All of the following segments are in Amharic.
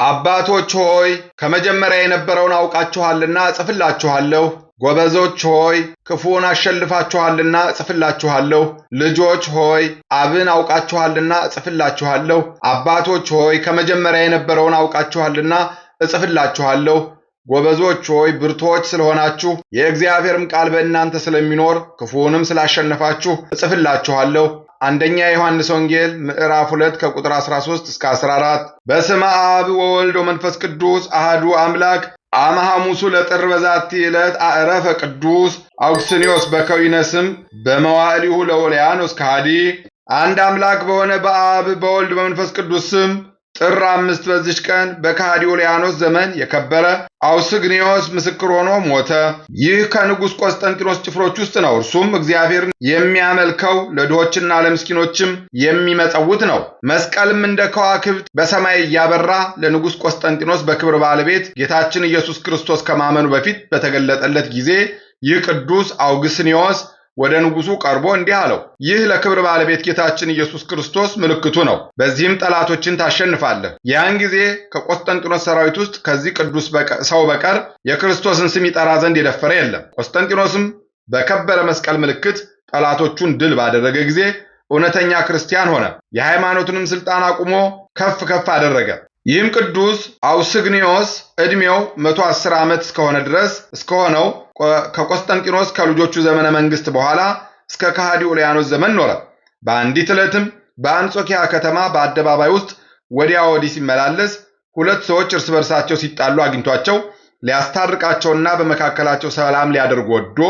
አባቶች ሆይ ከመጀመሪያ የነበረውን አውቃችኋልና እጽፍላችኋለሁ። ጎበዞች ሆይ ክፉውን አሸንፋችኋልና እጽፍላችኋለሁ። ልጆች ሆይ አብን አውቃችኋልና እጽፍላችኋለሁ። አባቶች ሆይ ከመጀመሪያ የነበረውን አውቃችኋልና እጽፍላችኋለሁ። ጎበዞች ሆይ ብርቱዎች ስለሆናችሁ የእግዚአብሔርም ቃል በእናንተ ስለሚኖር ክፉውንም ስላሸነፋችሁ እጽፍላችኋለሁ። አንደኛ ዮሐንስ ወንጌል ምዕራፍ 2 ከቁጥር 13 እስከ 14። በስመ አብ ወወልድ ወመንፈስ ቅዱስ አሐዱ አምላክ አመ ሐሙሱ ለጥር በዛቲ ዕለት አዕረፈ ቅዱስ አውግስንዮስ በከዊነ ስም በመዋዕሊሁ ለኦልያኖስ ከሃዲ። አንድ አምላክ በሆነ በአብ በወልድ በመንፈስ ቅዱስ ስም ጥር 5 በዚች ቀን በከሃዲ ኦልያኖስ ዘመን የከበረ አውስግኒዮስ ምስክር ሆኖ ሞተ። ይህ ከንጉሥ ቆስጠንጢኖስ ጭፍሮች ውስጥ ነው። እርሱም እግዚአብሔርን የሚያመልከው ለድሆችና ለምስኪኖችም የሚመጸውት ነው። መስቀልም እንደ ከዋክብት በሰማይ እያበራ ለንጉሥ ቆስጠንጢኖስ በክብር ባለቤት ጌታችን ኢየሱስ ክርስቶስ ከማመኑ በፊት በተገለጠለት ጊዜ ይህ ቅዱስ አውግስንዮስ ወደ ንጉሡ ቀርቦ እንዲህ አለው፣ ይህ ለክብር ባለቤት ጌታችን ኢየሱስ ክርስቶስ ምልክቱ ነው። በዚህም ጠላቶችን ታሸንፋለህ። ያን ጊዜ ከቆስጠንጢኖስ ሰራዊት ውስጥ ከዚህ ቅዱስ ሰው በቀር የክርስቶስን ስም ይጠራ ዘንድ የደፈረ የለም። ቆስጠንጢኖስም በከበረ መስቀል ምልክት ጠላቶቹን ድል ባደረገ ጊዜ እውነተኛ ክርስቲያን ሆነ። የሃይማኖቱንም ሥልጣን አቁሞ ከፍ ከፍ አደረገ። ይህም ቅዱስ አውስግኒዮስ ዕድሜው 110 ዓመት እስከሆነ ድረስ እስከሆነው ከቆስጠንጢኖስ ከልጆቹ ዘመነ መንግስት በኋላ እስከ ከሃዲ ኦልያኖስ ዘመን ኖረ። በአንዲት ዕለትም በአንጾኪያ ከተማ በአደባባይ ውስጥ ወዲያ ወዲህ ሲመላለስ ሁለት ሰዎች እርስ በርሳቸው ሲጣሉ አግኝቷቸው ሊያስታርቃቸውና በመካከላቸው ሰላም ሊያደርግ ወዶ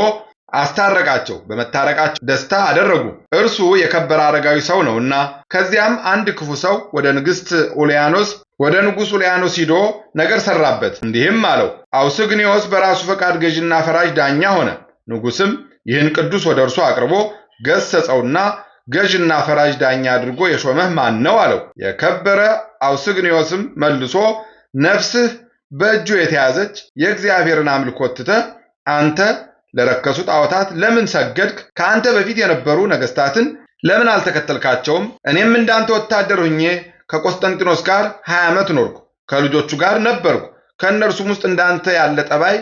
አስታረቃቸው። በመታረቃቸው ደስታ አደረጉ፣ እርሱ የከበረ አረጋዊ ሰው ነውና። ከዚያም አንድ ክፉ ሰው ወደ ንጉሥ ኦልያኖስ ሂዶ ነገር ሰራበት። እንዲህም አለው፣ አውስግኒዮስ በራሱ ፈቃድ ገዥና ፈራጅ ዳኛ ሆነ። ንጉሥም ይህን ቅዱስ ወደ እርሱ አቅርቦ ገሰጸውና ገዥና ፈራጅ ዳኛ አድርጎ የሾመህ ማን ነው አለው። የከበረ አውስግኒዮስም መልሶ ነፍስህ በእጁ የተያዘች የእግዚአብሔርን አምልኮት ትተህ አንተ ለረከሱ ጣዖታት ለምን ሰገድክ? ከአንተ በፊት የነበሩ ነገሥታትን ለምን አልተከተልካቸውም? እኔም እንዳንተ ወታደር ሆኜ ከቆስጠንጢኖስ ጋር 20 ዓመት ኖርኩ፣ ከልጆቹ ጋር ነበርኩ። ከእነርሱም ውስጥ እንዳንተ ያለ ጠባይ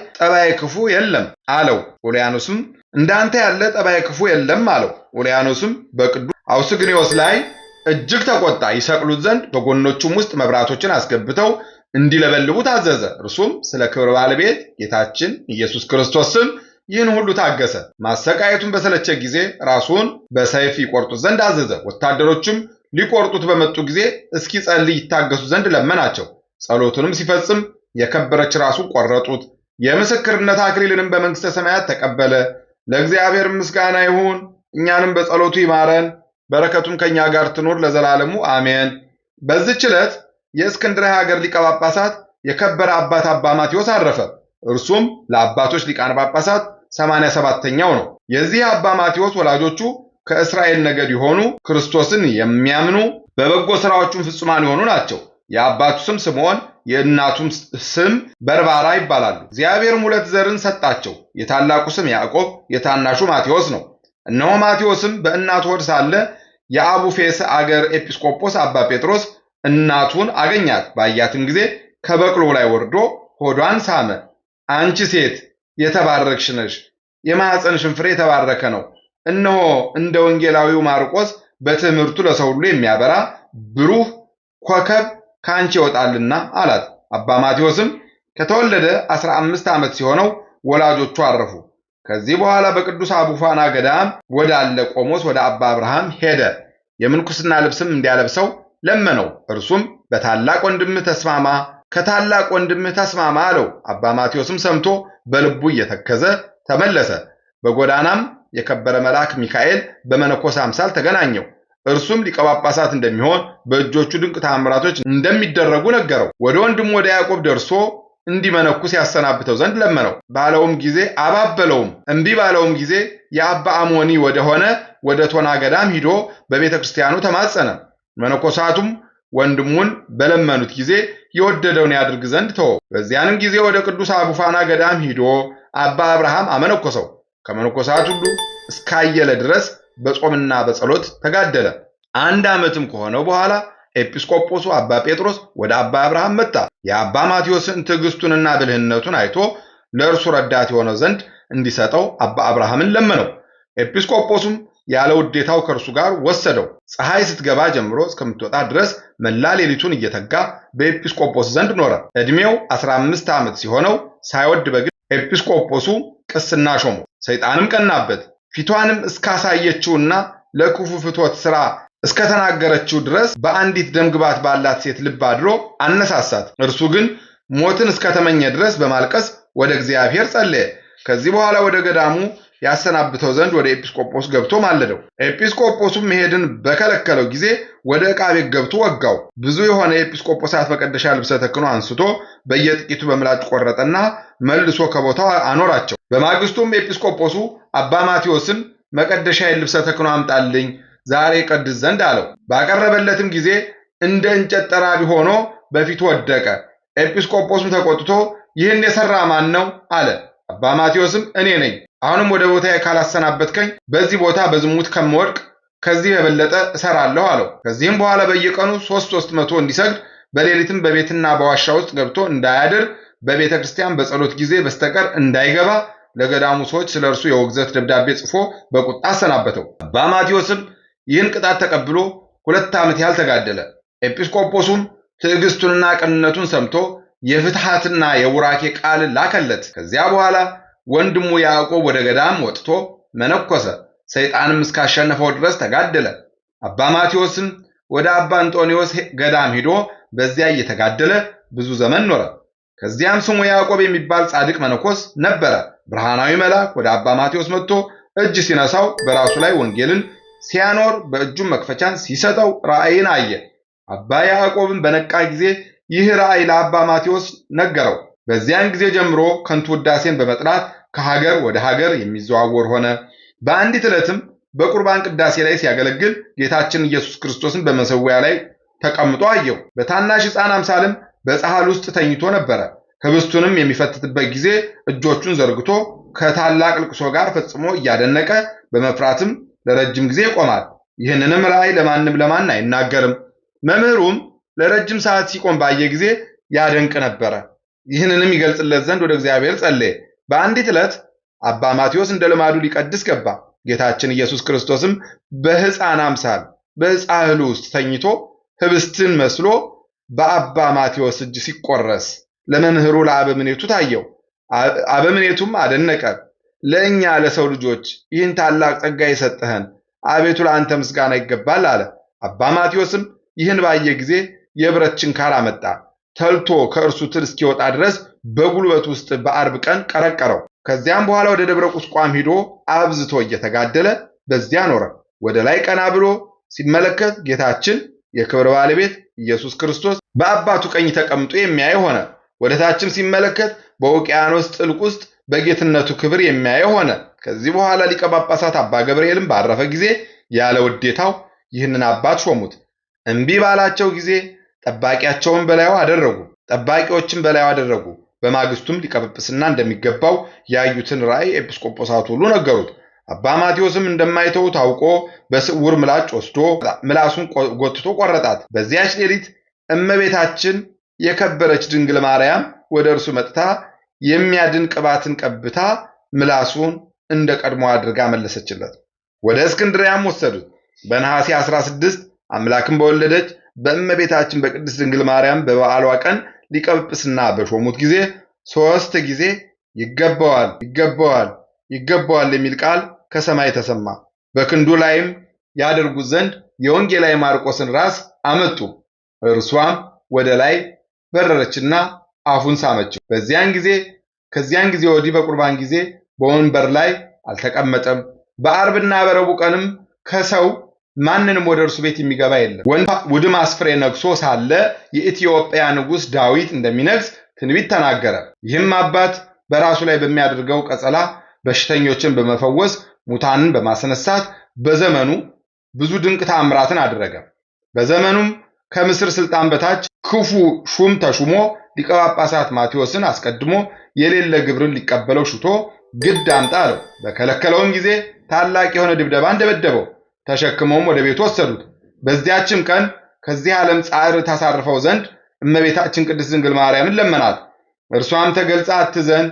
ክፉ የለም አለው። ኦልያኖስም እንዳንተ ያለ ጠባይ ክፉ የለም አለው። ኦልያኖስም በቅዱስ አውስግኒዮስ ላይ እጅግ ተቆጣ። ይሰቅሉት ዘንድ በጎኖቹም ውስጥ መብራቶችን አስገብተው እንዲለበልቡ ታዘዘ። እርሱም ስለ ክብር ባለቤት ጌታችን ኢየሱስ ክርስቶስ ስም ይህን ሁሉ ታገሰ። ማሰቃየቱን በሰለቸ ጊዜ ራሱን በሰይፍ ይቆርጡት ዘንድ አዘዘ። ወታደሮችም ሊቆርጡት በመጡ ጊዜ እስኪጸልይ ይታገሱ ዘንድ ለመናቸው። ጸሎቱንም ሲፈጽም የከበረች ራሱን ቆረጡት። የምስክርነት አክሊልንም በመንግሥተ ሰማያት ተቀበለ። ለእግዚአብሔር ምስጋና ይሁን፣ እኛንም በጸሎቱ ይማረን፣ በረከቱም ከእኛ ጋር ትኑር ለዘላለሙ አሜን። በዚህች ዕለት የእስክንድርያ ሀገር ሊቀ ጳጳሳት የከበረ አባት አባ ማቴዎስ አረፈ። እርሱም ለአባቶች ሊቃነ ጳጳሳት 87ኛው ነው። የዚህ አባ ማቴዎስ ወላጆቹ ከእስራኤል ነገድ የሆኑ ክርስቶስን የሚያምኑ በበጎ ሥራዎቹም ፍጹማን የሆኑ ናቸው። የአባቱ ስም ስምዖን የእናቱም ስም በርባራ ይባላሉ። እግዚአብሔርም ሁለት ዘርን ሰጣቸው። የታላቁ ስም ያዕቆብ፣ የታናሹ ማቴዎስ ነው። እነሆ ማቴዎስም በእናቱ ሆድ ሳለ የአቡፌስ አገር ኤጲስቆጶስ አባ ጴጥሮስ እናቱን አገኛት። ባያትም ጊዜ ከበቅሎ ላይ ወርዶ ሆዷን ሳመ። አንቺ ሴት የተባረክሽ ነሽ፣ የማኅፀንሽም ፍሬ የተባረከ ነው። እነሆ እንደ ወንጌላዊው ማርቆስ በትምህርቱ ለሰው ሁሉ የሚያበራ ብሩህ ኮከብ ከአንቺ ይወጣልና አላት። አባ ማቴዎስም ከተወለደ 15 ዓመት ሲሆነው ወላጆቹ አረፉ። ከዚህ በኋላ በቅዱስ አቡፋና ገዳም ወዳለ ቆሞስ ወደ አባ አብርሃም ሄደ። የምንኩስና ልብስም እንዲያለብሰው ለመነው። እርሱም በታላቅ ወንድምህ ተስማማ፣ ከታላቅ ወንድምህ ተስማማ አለው። አባ ማቴዎስም ሰምቶ በልቡ እየተከዘ ተመለሰ። በጎዳናም የከበረ መልአክ ሚካኤል በመነኮስ አምሳል ተገናኘው። እርሱም ሊቀ ጳጳሳት እንደሚሆን በእጆቹ ድንቅ ተአምራቶች እንደሚደረጉ ነገረው። ወደ ወንድሙ ወደ ያዕቆብ ደርሶ እንዲመነኩስ ያሰናብተው ዘንድ ለመነው። ባለውም ጊዜ አባበለውም። እምቢ ባለውም ጊዜ የአባ አሞኒ ወደሆነ ወደ ቶና ገዳም ሂዶ በቤተ ክርስቲያኑ ተማጸነ። መነኮሳቱም ወንድሙን በለመኑት ጊዜ የወደደውን ያድርግ ዘንድ ተወው። በዚያንም ጊዜ ወደ ቅዱስ አቡፋና ገዳም ሂዶ አባ አብርሃም አመነኮሰው። ከመነኮሳት ሁሉ እስካየለ ድረስ በጾምና በጸሎት ተጋደለ። 1 ዓመትም ከሆነው በኋላ ኤጲስቆጶሱ አባ ጴጥሮስ ወደ አባ አብርሃም መጣ። የአባ ማቴዎስን ትዕግስቱንና ብልህነቱን አይቶ ለእርሱ ረዳት የሆነው ዘንድ እንዲሰጠው አባ አብርሃምን ለመነው። ኤጲስቆጶሱም ያለ ውዴታው ከእርሱ ጋር ወሰደው። ፀሐይ ስትገባ ጀምሮ እስከምትወጣ ድረስ መላ ሌሊቱን እየተጋ በኤጲስቆጶስ ዘንድ ኖረ። ዕድሜው 15 ዓመት ሲሆነው ሳይወድ በግድ ኤጲስቆጶሱ ቅስና ሾመው። ሰይጣንም ቀናበት። ፊቷንም እስካሳየችውና ለክፉ ፍትወት ሥራ እስከተናገረችው ድረስ በአንዲት ደምግባት ባላት ሴት ልብ አድሮ አነሳሳት። እርሱ ግን ሞትን እስከተመኘ ድረስ በማልቀስ ወደ እግዚአብሔር ጸለየ። ከዚህ በኋላ ወደ ገዳሙ ያሰናብተው ዘንድ ወደ ኤጲስቆጶስ ገብቶ ማለደው። ኤጲስቆጶሱም መሄድን በከለከለው ጊዜ ወደ ዕቃ ቤት ገብቶ ወጋው። ብዙ የሆነ የኤጲስቆጶሳት መቀደሻ ልብሰ ተክህኖ አንስቶ በየጥቂቱ በምላጭ ቆረጠና መልሶ ከቦታው አኖራቸው። በማግስቱም ኤጲስቆጶሱ አባ ማቴዎስን መቀደሻዬን ልብሰ ተክህኖ አምጣልኝ፣ ዛሬ ቀድስ ዘንድ አለው። ባቀረበለትም ጊዜ እንደ እንጨት ጠራቢ ሆኖ በፊቱ ወደቀ። ኤጲስቆጶስም ተቆጥቶ ይህን የሠራ ማን ነው አለ። አባ ማቴዎስም እኔ ነኝ። አሁንም ወደ ቦታዬ ካላሰናበትከኝ በዚህ ቦታ በዝሙት ከምወድቅ ከዚህ የበለጠ እሰራለሁ አለው። ከዚህም በኋላ በየቀኑ 300 እንዲሰግድ በሌሊትም በቤትና በዋሻ ውስጥ ገብቶ እንዳያድር በቤተ ክርስቲያን በጸሎት ጊዜ በስተቀር እንዳይገባ ለገዳሙ ሰዎች ስለ እርሱ የውግዘት ደብዳቤ ጽፎ በቁጣ አሰናበተው። አባ ማቴዎስም ይህን ቅጣት ተቀብሎ 2 ዓመት ያህል ተጋደለ። ኤጲስቆጶሱም ትዕግስቱንና ቅንነቱን ሰምቶ የፍትሐትና የቡራኬ ቃል ላከለት። ከዚያ በኋላ ወንድሙ ያዕቆብ ወደ ገዳም ወጥቶ መነኮሰ። ሰይጣንም እስካሸነፈው ድረስ ተጋደለ። አባ ማቴዎስም ወደ አባ አንጦንዮስ ገዳም ሄዶ በዚያ እየተጋደለ ብዙ ዘመን ኖረ። ከዚያም ስሙ ያዕቆብ የሚባል ጻድቅ መነኮስ ነበረ። ብርሃናዊ መልአክ ወደ አባ ማቴዎስ መጥቶ እጅ ሲነሳው በራሱ ላይ ወንጌልን ሲያኖር በእጁም መክፈቻን ሲሰጠው ራእይን አየ። አባ ያዕቆብም በነቃ ጊዜ ይህ ራእይ ለአባ ማቴዎስ ነገረው። በዚያን ጊዜ ጀምሮ ከንቱ ውዳሴን በመጥራት ከሀገር ወደ ሀገር የሚዘዋወር ሆነ። በአንዲት ዕለትም በቁርባን ቅዳሴ ላይ ሲያገለግል ጌታችን ኢየሱስ ክርስቶስን በመሠዊያ ላይ ተቀምጦ አየው። በታናሽ ሕፃን አምሳልም በጻሕል ውስጥ ተኝቶ ነበረ። ህብስቱንም የሚፈትትበት ጊዜ እጆቹን ዘርግቶ ከታላቅ ልቅሶ ጋር ፈጽሞ እያደነቀ በመፍራትም ለረጅም ጊዜ ይቆማል። ይህንንም ራእይ ለማን አይናገርም። መምህሩም ለረጅም ሰዓት ሲቆም ባየ ጊዜ ያደንቅ ነበረ። ይህንንም ይገልጽለት ዘንድ ወደ እግዚአብሔር ጸለየ። በአንዲት ዕለት አባ ማቴዎስ እንደ ልማዱ ሊቀድስ ገባ። ጌታችን ኢየሱስ ክርስቶስም በሕፃን አምሳል በጻሕሉ ውስጥ ተኝቶ ህብስትን መስሎ በአባ ማቴዎስ እጅ ሲቆረስ ለመምህሩ ለአበምኔቱ ታየው። አበምኔቱም አደነቀ። ለእኛ ለሰው ልጆች ይህን ታላቅ ጸጋ የሰጠህን አቤቱ ለአንተ ምስጋና ይገባል አለ። አባ ማቴዎስም ይህን ባየ ጊዜ የብረት ችንካር አመጣ። ተልቶ ከእርሱ ትል እስኪወጣ ድረስ በጉልበት ውስጥ በአርብ ቀን ቀረቀረው። ከዚያም በኋላ ወደ ደብረ ቁስቋም ሂዶ አብዝቶ እየተጋደለ በዚያ ኖረ። ወደ ላይ ቀና ብሎ ሲመለከት ጌታችን የክብር ባለቤት ኢየሱስ ክርስቶስ በአባቱ ቀኝ ተቀምጦ የሚያይ ሆነ። ወደ ታችም ሲመለከት በውቅያኖስ ጥልቅ ውስጥ በጌትነቱ ክብር የሚያይ ሆነ። ከዚህ በኋላ ሊቀ ጳጳሳት አባ ገብርኤልም ባረፈ ጊዜ ያለ ውዴታው ይህንን አባት ሾሙት። እምቢ ባላቸው ጊዜ ጠባቂዎችም በላዩ አደረጉ። በማግስቱም ሊቀ ጵጵስና እንደሚገባው ያዩትን ራእይ ኤጲስቆጶሳት ሁሉ ነገሩት። አባ ማቴዎስም እንደማይተው ታውቆ በስውር ምላጭ ወስዶ ምላሱን ጎትቶ ቆረጣት። በዚያች ሌሊት እመቤታችን የከበረች ድንግል ማርያም ወደ እርሱ መጥታ የሚያድን ቅባትን ቀብታ ምላሱን እንደ ቀድሞ አድርጋ መለሰችለት። ወደ እስክንድርያም ወሰዱት። በነሐሴ 16 አምላክን በወለደች በእመቤታችን በቅድስት ድንግል ማርያም በበዓሏ ቀን ሊቀ ጵጵስና በሾሙት ጊዜ 3 ጊዜ ይገባዋል የሚል ቃል ከሰማይ ተሰማ። በክንዱ ላይም ያደርጉት ዘንድ የወንጌላዊ ማርቆስን ራስ አመጡ። እርሷም ወደ ላይ በረረችና አፉን ሳመችው። ከዚያን ጊዜ ወዲህ በቁርባን ጊዜ በወንበር ላይ አልተቀመጠም። በአርብና በረቡዕ ቀንም ከሰው ማንንም ወደ እርሱ ቤት የሚገባ የለም። ውድም አስፍሬ ነግሶ ሳለ የኢትዮጵያ ንጉሥ ዳዊት እንደሚነግስ ትንቢት ተናገረ። ይህም አባት በራሱ ላይ በሚያደርገው ቀጸላ በሽተኞችን በመፈወስ ሙታንን በማስነሳት በዘመኑ ብዙ ድንቅ ተአምራትን አደረገ። በዘመኑም ከምስር ስልጣን በታች ክፉ ሹም ተሹሞ ሊቀ ጳጳሳት ማቴዎስን አስቀድሞ የሌለ ግብርን ሊቀበለው ሽቶ ግድ አምጣ አለው። በከለከለውም ጊዜ ታላቅ የሆነ ድብደባን ደበደበው። ተሸክመውም ወደ ቤቱ ወሰዱት። በዚያችም ቀን ከዚህ ዓለም ጻዕር ታሳርፈው ዘንድ እመቤታችን ቅድስት ድንግል ማርያምን ለመናት። እርሷም ተገልጻ አትዘን፣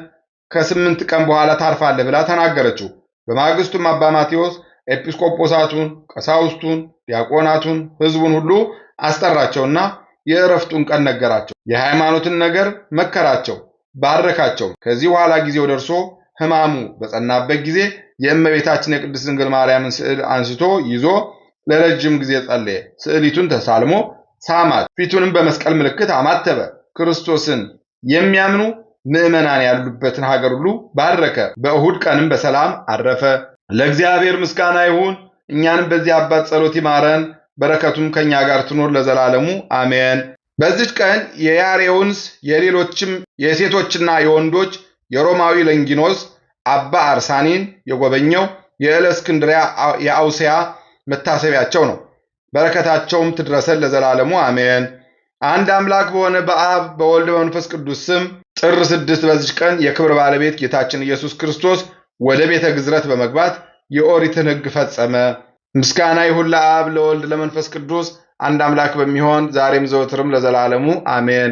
ከ8 ቀን በኋላ ታርፋለህ ብላ ተናገረችው። በማግስቱም አባ ማቴዎስ ኤጲስቆጶሳቱን፣ ቀሳውስቱን፣ ዲያቆናቱን፣ ሕዝቡን ሁሉ አስጠራቸውና የዕረፍቱን ቀን ነገራቸው። የሃይማኖትን ነገር መከራቸው፣ ባረካቸው። ከዚህ በኋላ ጊዜው ደርሶ ሕማሙ በጸናበት ጊዜ የእመቤታችን የቅድስት ድንግል ማርያምን ስዕል አንስቶ ይዞ ለረጅም ጊዜ ጸለየ። ስዕሊቱን ተሳልሞ ሳማት፣ ፊቱንም በመስቀል ምልክት አማተበ። ክርስቶስን የሚያምኑ ምዕመናን ያሉበትን ሀገር ሁሉ ባረከ። በእሁድ ቀንም በሰላም አረፈ። ለእግዚአብሔር ምስጋና ይሁን። እኛንም በዚህ አባት ጸሎት ይማረን፣ በረከቱም ከኛ ጋር ትኖር ለዘላለሙ አሜን። በዚች ቀን የያሬውንስ የሌሎችም የሴቶችና የወንዶች የሮማዊ ለንጊኖስ አባ አርሳኒን የጎበኘው የእለእስክንድርያ የአውስያ መታሰቢያቸው ነው። በረከታቸውም ትድረሰን ለዘላለሙ አሜን። አንድ አምላክ በሆነ በአብ በወልድ በመንፈስ ቅዱስ ስም ጥር 6 በዚች ቀን የክብር ባለቤት ጌታችን ኢየሱስ ክርስቶስ ወደ ቤተ ግዝረት በመግባት የኦሪትን ሕግ ፈጸመ። ምስጋና ይሁን ለአብ ለወልድ ለመንፈስ ቅዱስ አንድ አምላክ በሚሆን ዛሬም ዘወትርም ለዘላለሙ አሜን።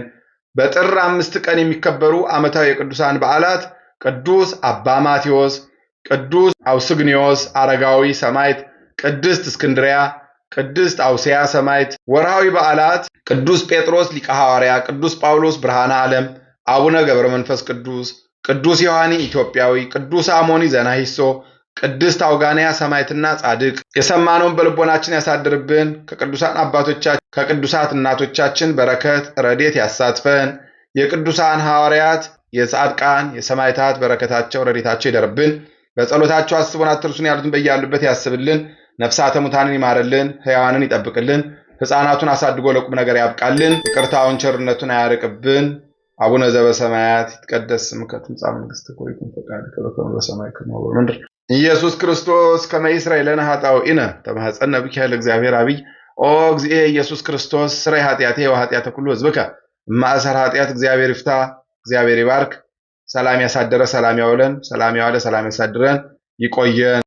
በጥር 5 ቀን የሚከበሩ ዓመታዊ የቅዱሳን በዓላት ቅዱስ አባ ማቴዎስ፣ ቅዱስ አውስግኒዮስ አረጋዊ ሰማዕት፣ ቅድስት እስክንድርያ፣ ቅድስት አውስያ ሰማዕት። ወርሃዊ በዓላት ቅዱስ ጴጥሮስ ሊቀ ሐዋርያ፣ ቅዱስ ጳውሎስ ብርሃነ ዓለም፣ አቡነ ገብረ መንፈስ ቅዱስ፣ ቅዱስ ዮሐኒ ኢትዮጵያዊ፣ ቅዱስ አሞኒ ዘናሂሶ፣ ቅድስት አውጋንያ ሰማዕትና ጻድቅ። የሰማነውን በልቦናችን ያሳድርብን። ከቅዱሳን አባቶቻችን ከቅዱሳት እናቶቻችን በረከት ረድኤት ያሳትፈን። የቅዱሳን ሐዋርያት የጻድቃን የሰማዕታት በረከታቸው ረድኤታቸው ይደርብን። በጸሎታቸው አስቡን አትርሱን ያሉትን በያሉበት ያስብልን። ነፍሳተ ሙታንን ይማርልን፣ ሕያዋንን ይጠብቅልን። ሕፃናቱን አሳድጎ ለቁም ነገር ያብቃልን። ይቅርታውን ቸርነቱን አያርቅብን። አቡነ ዘበሰማያት ይትቀደስ ስምከ ትምጻእ መንግሥትከ ወይኩን ፈቃድከ በከመ በሰማይ ከማሁ በምድር። ኢየሱስ ክርስቶስ ከመ ይስረይ ለነ ኃጣውኢነ ተማኅፀነ ብከ ለእግዚአብሔር አብይ። ኦ እግዚእ ኢየሱስ ክርስቶስ ስረይ ኃጢአቴ ወኃጢአተ ኩሉ ሕዝብከ እማእሰር ኃጢአት እግዚአብሔር ይፍታ። እግዚአብሔር ይባርክ። ሰላም ያሳደረ ሰላም ያውለን፣ ሰላም ያዋለ ሰላም ያሳድረን። ይቆየን።